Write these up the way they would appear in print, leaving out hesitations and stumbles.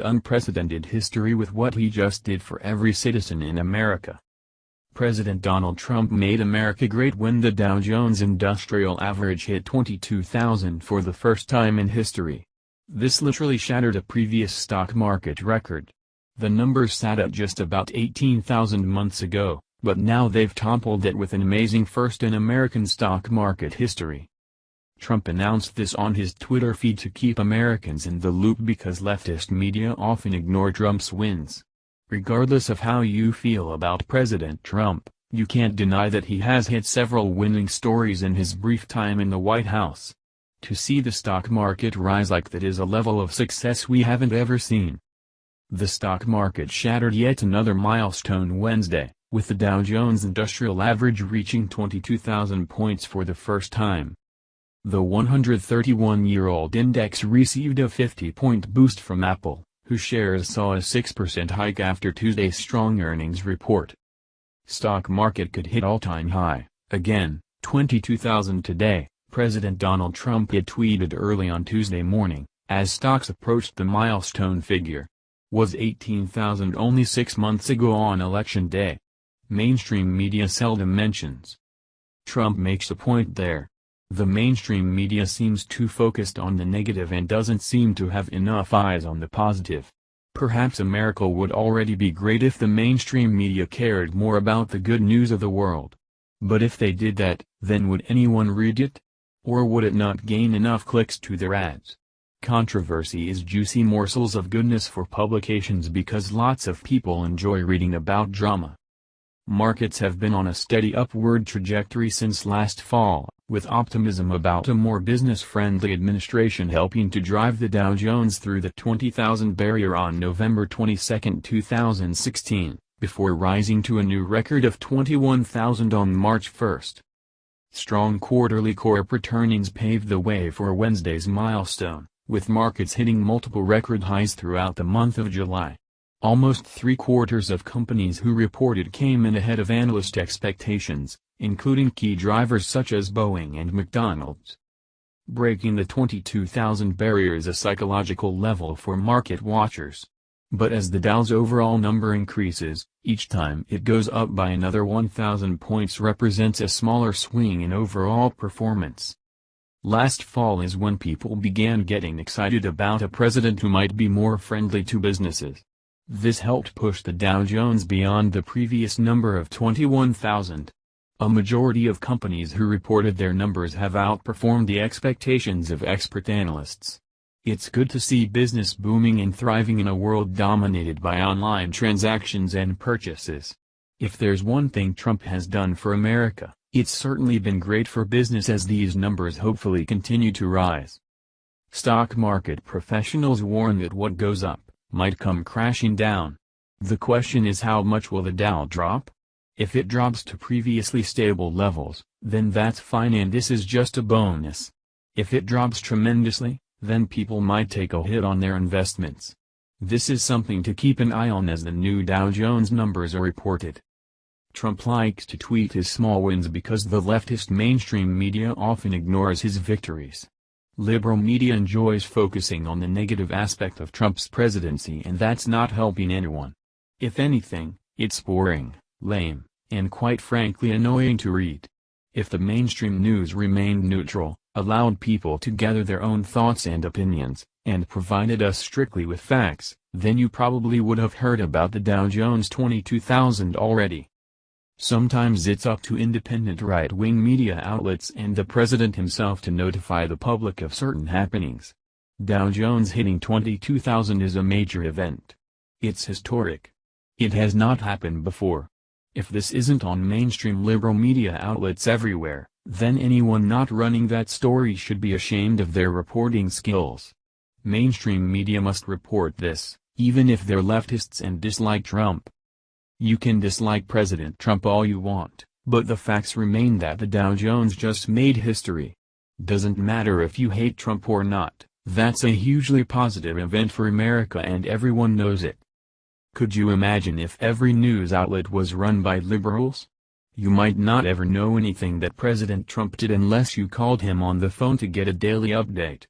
Unprecedented history with what he just did for every citizen in America. President Donald Trump made America great when the Dow Jones Industrial Average hit 22,000 for the first time in history. This literally shattered a previous stock market record. The numbers sat at just about 18,000 months ago, but now they've toppled it with an amazing first in American stock market history. Trump announced this on his Twitter feed to keep Americans in the loop because leftist media often ignore Trump's wins. Regardless of how you feel about President Trump, you can't deny that he has hit several winning stories in his brief time in the White House. To see the stock market rise like that is a level of success we haven't ever seen. The stock market shattered yet another milestone Wednesday, with the Dow Jones Industrial Average reaching 22,000 points for the first time. The 131-year-old index received a 50-point boost from Apple, whose shares saw a 6% hike after Tuesday's strong earnings report. Stock market could hit all-time high, again, 22,000 today, President Donald Trump had tweeted early on Tuesday morning, as stocks approached the milestone figure. Was 18,000 only 6 months ago on Election Day? Mainstream media seldom mentions. Trump makes a point there. The mainstream media seems too focused on the negative and doesn't seem to have enough eyes on the positive. Perhaps America would already be great if the mainstream media cared more about the good news of the world. But if they did that, then would anyone read it? Or would it not gain enough clicks to their ads? Controversy is juicy morsels of goodness for publications because lots of people enjoy reading about drama. Markets have been on a steady upward trajectory since last fall, with optimism about a more business-friendly administration helping to drive the Dow Jones through the 20,000 barrier on November 22, 2016, before rising to a new record of 21,000 on March 1. Strong quarterly corporate earnings paved the way for Wednesday's milestone, with markets hitting multiple record highs throughout the month of July. Almost three-quarters of companies who reported came in ahead of analyst expectations, including key drivers such as Boeing and McDonald's. Breaking the 22,000 barrier is a psychological level for market watchers. But as the Dow's overall number increases, each time it goes up by another 1,000 points represents a smaller swing in overall performance. Last fall is when people began getting excited about a president who might be more friendly to businesses. This helped push the Dow Jones beyond the previous number of 21,000. A majority of companies who reported their numbers have outperformed the expectations of expert analysts. It's good to see business booming and thriving in a world dominated by online transactions and purchases. If there's one thing Trump has done for America, it's certainly been great for business as these numbers hopefully continue to rise. Stock market professionals warn that what goes up might come crashing down. The question is, how much will the Dow drop? If it drops to previously stable levels, then that's fine and this is just a bonus. If it drops tremendously, then people might take a hit on their investments. This is something to keep an eye on as the new Dow Jones numbers are reported. Trump likes to tweet his small wins because the leftist mainstream media often ignores his victories. Liberal media enjoys focusing on the negative aspect of Trump's presidency, and that's not helping anyone. If anything, it's boring, lame, and quite frankly annoying to read. If the mainstream news remained neutral, allowed people to gather their own thoughts and opinions, and provided us strictly with facts, then you probably would have heard about the Dow Jones 22,000 already. Sometimes it's up to independent right-wing media outlets and the president himself to notify the public of certain happenings. Dow Jones hitting 22,000 is a major event. It's historic. It has not happened before. If this isn't on mainstream liberal media outlets everywhere, then anyone not running that story should be ashamed of their reporting skills. Mainstream media must report this, even if they're leftists and dislike Trump. You can dislike President Trump all you want, but the facts remain that the Dow Jones just made history. Doesn't matter if you hate Trump or not, that's a hugely positive event for America and everyone knows it. Could you imagine if every news outlet was run by liberals? You might not ever know anything that President Trump did unless you called him on the phone to get a daily update.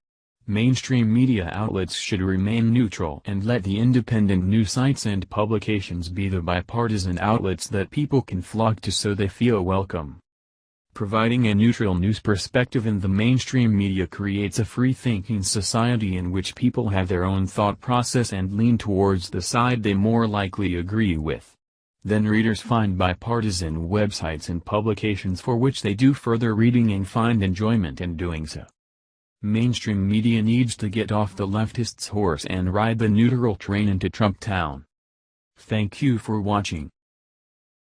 Mainstream media outlets should remain neutral and let the independent news sites and publications be the bipartisan outlets that people can flock to so they feel welcome. Providing a neutral news perspective in the mainstream media creates a free-thinking society in which people have their own thought process and lean towards the side they more likely agree with. Then readers find bipartisan websites and publications for which they do further reading and find enjoyment in doing so. Mainstream media needs to get off the leftists' horse and ride the neutral train into Trump Town. Thank you for watching.